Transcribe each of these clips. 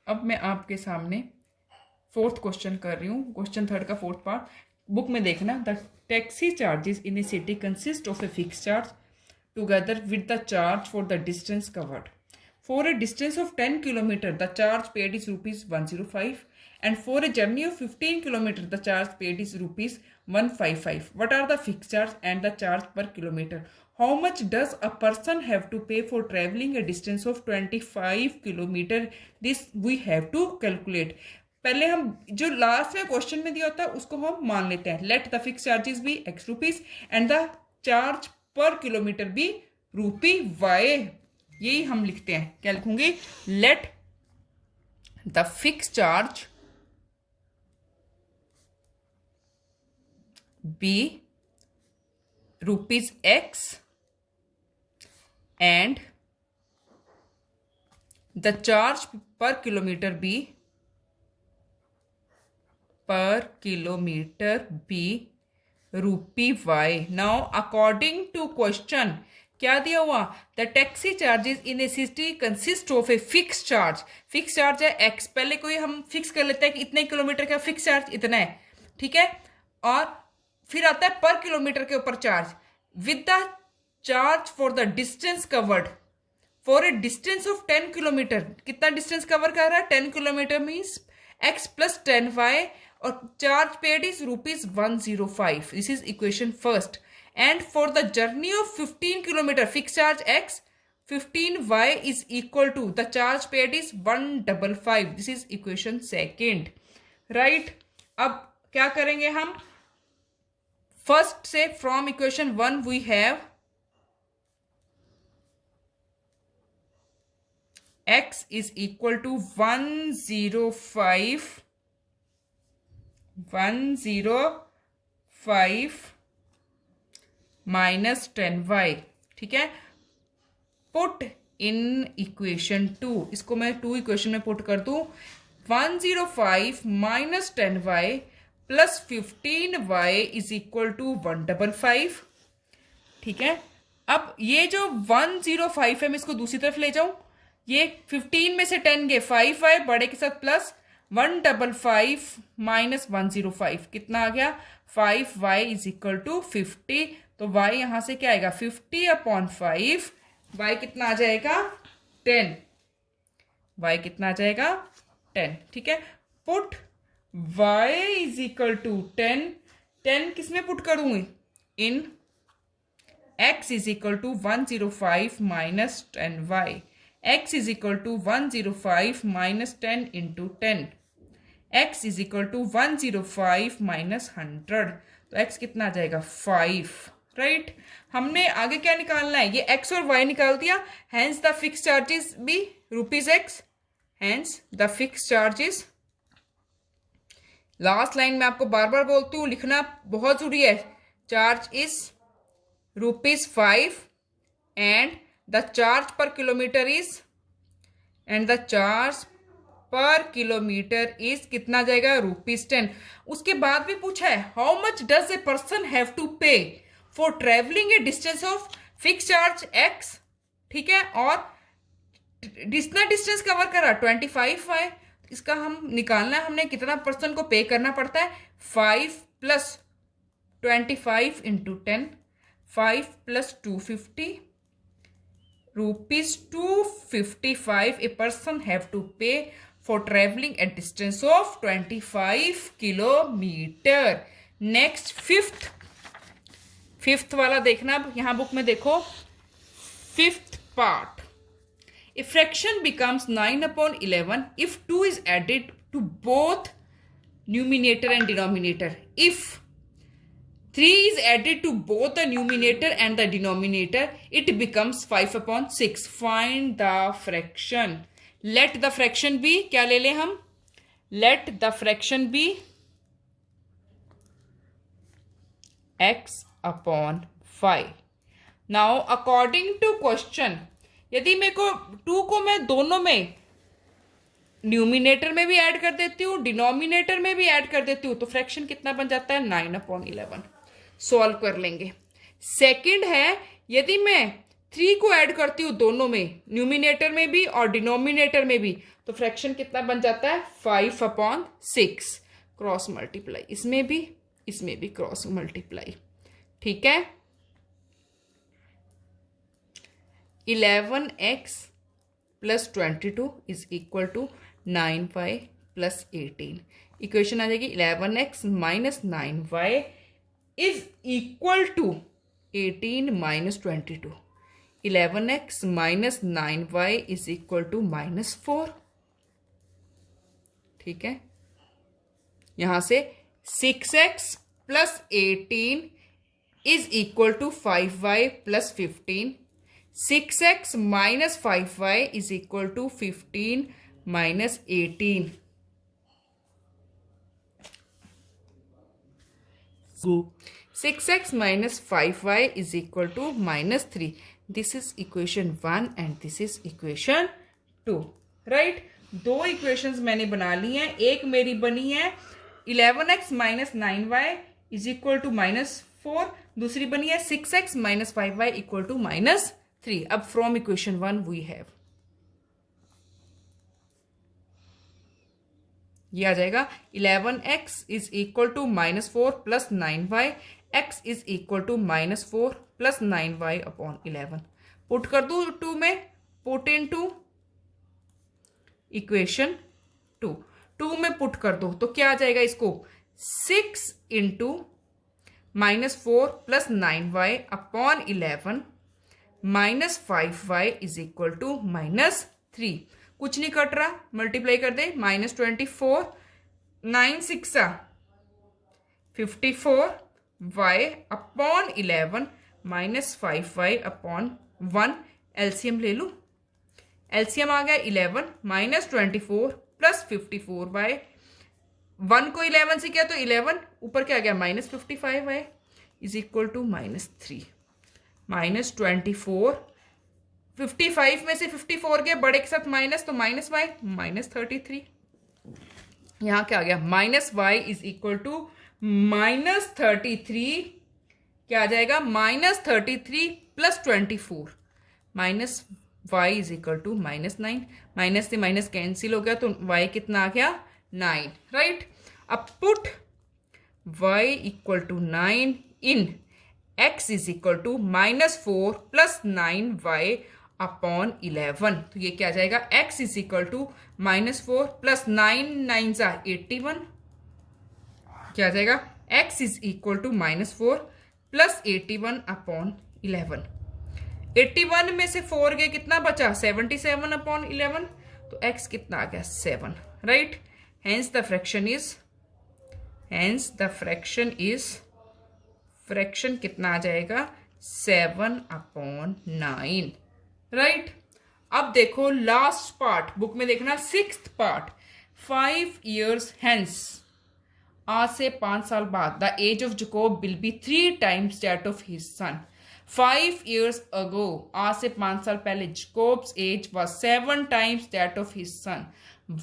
अब मैं आपके सामने फोर्थ क्वेश्चन कर रही हूँ, क्वेश्चन थर्ड का फोर्थ पार्ट। बुक में देखना, the taxi charges in a city consist of a fix charge together with the charge for the distance covered. For a distance of 10 kilometer, the charge paid is rupees 105, and for a journey of 15 kilometer, the charge paid is rupees 155. What are the fixed charge and the charge per kilometer? How much does a person have to pay for traveling a distance of 25 kilometer? This we have to calculate. पहले हम जो last में question में दिया होता है उसको हम मान लेते हैं। Let the fix charges be x rupees and the charge per kilometre be rupee y। यही हम लिखते हैं। क्या लिखूंगी? Let the fix charge be rupees x and the charge per kilometre be rupee y। Now according to question क्या दिया हुआ? The taxi charges in a city consist of a fix charge. Fix charge है x, पहले कोई हम fix कर लेते हैं कि इतने किलोमीटर का फिक्स चार्ज इतना है, ठीक है। और फिर आता है पर किलोमीटर के ऊपर charge with the charge for the distance covered for a distance of 10 kilometre. कितना डिस्टेंस कवर कर रहा है? 10 kilometre means x plus 10y और charge paid is rupees 105। This is equation first. And for the journey of 15 kilometer, fixed charge x, 15y is equal to the charge paid is 155. This is equation second, right? अब क्या करेंगे हम? First से from equation 1 we have x is equal to 105 minus 10y, ठीक है। Put in equation 2, इसको मैं 2 equation में पुट कर दूं। 105 minus 10y plus 15y is equal to 155, ठीक है। अब ये जो 105 है मैं इसको दूसरी तरफ ले जाऊं, ये 15 में से 10 गए 5y बड़े के साथ प्लस 155 माइनस 105 कितना आ गया? 5y is equal to 50। तो y यहां से क्या आएगा? 50/5। y कितना आ जाएगा? 10। y कितना आ जाएगा? 10, ठीक है। Put y is equal to 10। 10 किसमें पुट करूंगी? In x is equal to 105 minus 10y। x is equal to 105 minus 10 into 10। x is equal to 105 minus 100। तो x कितना आ जाएगा? 5, राइट। हमने आगे क्या निकालना है? ये x और y निकाल दिया। Hence the fix charges be rupees x। Hence the fix charges, last line में आपको बार बार बोलती हूँ, लिखना बहुत जरूरी है। Charge is rupees 5 and the charge per kilometre is कितना जाएगा? रुपीज 10। उसके बाद भी पूछा है how much does a person have to pay for travelling a distance of fix charge x, ठीक है। और जितना डिस्टेंस कवर करा 25y, इसका हम निकालना है हमने कितना पर्सन को पे करना पड़ता है। 5 plus 25 into 10, 5 plus 250 rupees 255 a person have to pay for traveling a distance of 25 kilometer. Next fifth वाला देखना। अब यहां बुक में देखो, fifth part. A fraction becomes 9/11 if 2 is added to both numerator and denominator. If 3 is added to both the numerator and the denominator, it becomes 5/6. Find the fraction. Let the fraction be, क्या ले लें हम? Let the fraction be x/5. Now according to question, यदि मेरे को 2 को मैं दोनों में न्यूमिनेटर में भी ऐड कर देती हूँ, डिनोमिनेटर में भी ऐड कर देती हूँ, तो फ्रैक्शन कितना बन जाता है? 9/11। सॉल्व कर लेंगे। सेकंड है, यदि मैं 3 को ऐड करती हूँ दोनों में, न्यूमिनेटर में भी और डिनोमिनेटर में भी, तो फ्रैक्शन कितना बन जाता है 5/6 क्रॉस मल्टीप्लाई, इसमें भी क्रॉस मल्टीप्लाई। ठीक है, 11x + 22 is equal to 9y + 18। Equation आ जाएगी 11x - 9y is equal to 18 - 22। 11x - 9y is equal to -4। ठीक है, यहां से 6x + 18 is equal to 5y + 15। 6x - 5y is equal to 15 - 18। 6x - 5y is equal to -3. This is equation 1 and this is equation 2. Right? दो equations मैंने बना ली हैं। एक मेरी बनी है 11x - 9y is equal to -4, दूसरी बनी है 6x - 5y equal to -3. अब फ्रॉम इक्वेशन 1 वी हैव, ये आ जाएगा 11x is equal to -4 + 9y, x is equal to -4 + 9y upon 11। Put कर दू 2 में, पुट इन टू इक्वेशन 2 में पुट कर दो तो क्या आ जाएगा, इसको 6 into -4 + 9y upon 11 -5y is equal to -3। कुछ नहीं कट रहा, मल्टीप्लाई कर दे, -24, 9 6 54 y upon 11 -5y upon 1। LCM ले लूं, एलसीएम आ गया 11 -24 + 54y, 1 को 11 से किया तो 11, ऊपर क्या आ गया -55y इज इक्वल टू -3। -24, 55 में से 54 गए बड़े के साथ माइनस, तो -y -33। यहां क्या आ गया, -y इज इक्वल टू -33। क्या आ जाएगा, -33 + 24, -y is equal to -9। Minus से माइनस कैंसिल हो गया तो y कितना आ गया, 9। राइट, अब put y equal to 9 in x is equal to -4 + 9y upon 11। तो ये क्या आ जाएगा, x इज इक्वल टू -4 + 9 9 सा 81। क्या आ जाएगा, x is equal to -4 + 81 upon 11। 81 में से 4 गए, कितना बचा, 77 अपॉन 11। तो x कितना आ गया, 7। Right, hence the fraction is fraction कितना आ जाएगा, 7 अपॉन 9। राइट, अब देखो लास्ट पार्ट, बुक में देखना 6th पार्ट। 5 years hence, आज से 5 साल बाद, the age of Jacob will be 3 times that of his son. 5 years ago, आज से 5 साल पहले, Jacobs as was 7 times that of his son.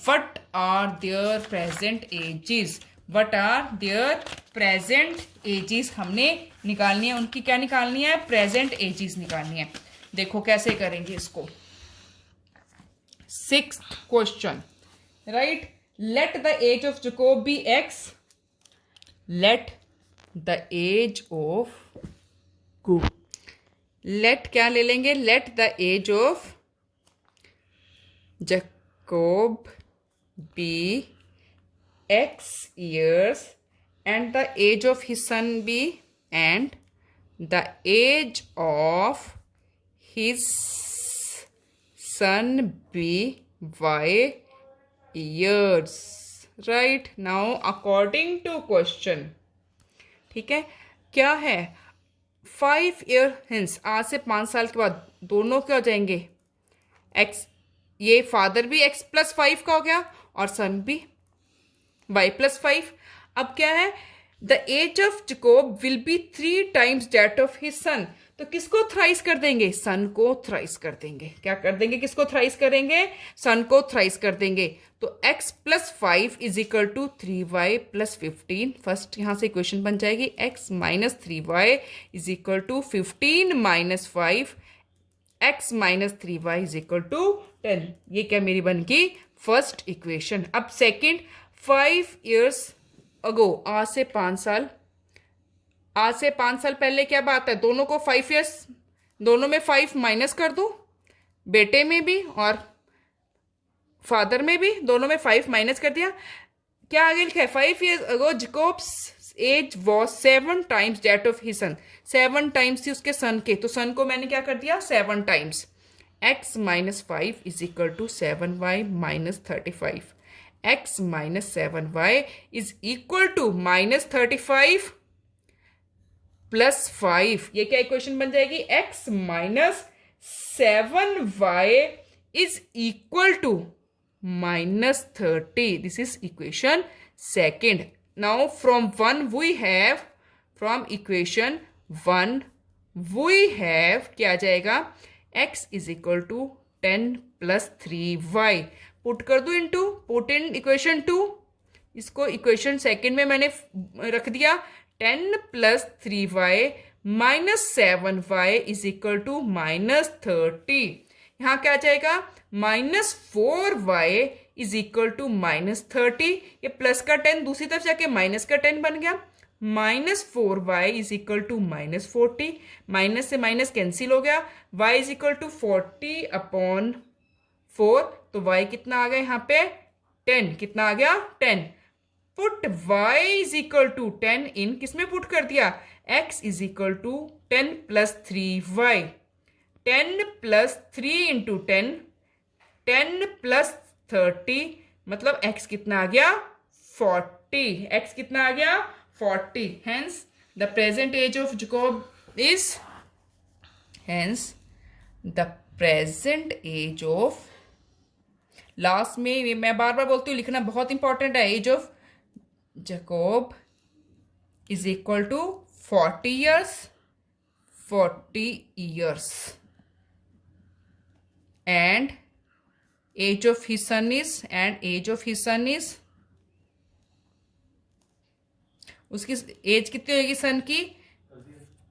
What are their present ages? What are their present ages? हमने निकालनी है, उनकी क्या निकालनी है, प्रेजेंट एजेस निकालनी है। देखो कैसे करेंगे इसको। 6th question, right, let the age of Jacob be x, let the age of को, लेट क्या ले लेंगे, let the age of Jacob be x years and the age of his son be, and the age of his son be y years. Right, now according to question, ठीक है, क्या है, 5 year hence, आज से 5 साल के बाद दोनों क्या हो जाएंगे, x, ये फादर भी x + 5 का हो गया और सन भी y + 5। अब क्या है, the age of Jacob will be 3 times that of his son। तो किसको थ्राइस कर देंगे, सन को थ्राइस कर देंगे। क्या कर देंगे, किसको थ्राइस करेंगे, सन को थ्राइस कर देंगे। तो x + 5 is equal to 3y + 15। First यहां से इक्वेशन बन जाएगी, x - 3y is equal to 15 - 5 x minus 3y is equal to 10। ये क्या मेरी बन गई फर्स्ट इक्वेशन। अब सेकंड, 5 years अगो, आज से 5 साल पहले क्या बात है, दोनों को 5 years, दोनों में 5 माइनस कर दो, बेटे में भी और फादर में भी, दोनों में 5 माइनस कर दिया। क्या आगे लिखा है, 5 years ago Jacob's age was 7 times that of his son. 7 times थी उसके सन के, तो सन को मैंने क्या कर दिया 7 times। x minus 5 is equal to 7y minus 35। x minus 7y is equal to minus 35 plus 5। ये क्या इक्वेशन बन जाएगी, x minus 7y is equal to minus 30. This is equation second. Now from equation 1 we have क्या आ जाएगा, x is equal to 10 plus 3y। Put कर दो into, put in equation 2, इसको इक्वेशन सेकेंड में मैंने रख दिया। 10 plus 3y minus 7y is equal to minus 30। यहाँ क्या आ जाएगा, minus 4y is equal to minus 30। ये प्लस का 10 दूसरी तरफ जाके माइनस का 10 बन गया। Minus 4y is equal to minus 40, minus से माइनस कैंसिल हो गया। y is equal to 40 upon 4, तो y कितना आ गया यहाँ पे 10, कितना आ गया 10। Put y is equal to 10 in, किसमें पुट कर दिया, x is equal to 10 plus 3y। 10 plus 3 into 10, 10 plus 30, मतलब x कितना आ गया 40। x कितना आ गया 40। Hence the present age of Jacob is, hence the present age of, last में मैं बार बार बोलती हूँ लिखना बहुत इंपॉर्टेंट है, age of Jacob is equal to 40 years, 40 years, and age of his son is, उसकी एज कितनी होगी सन की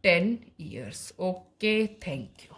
10 years। Okay, thank you.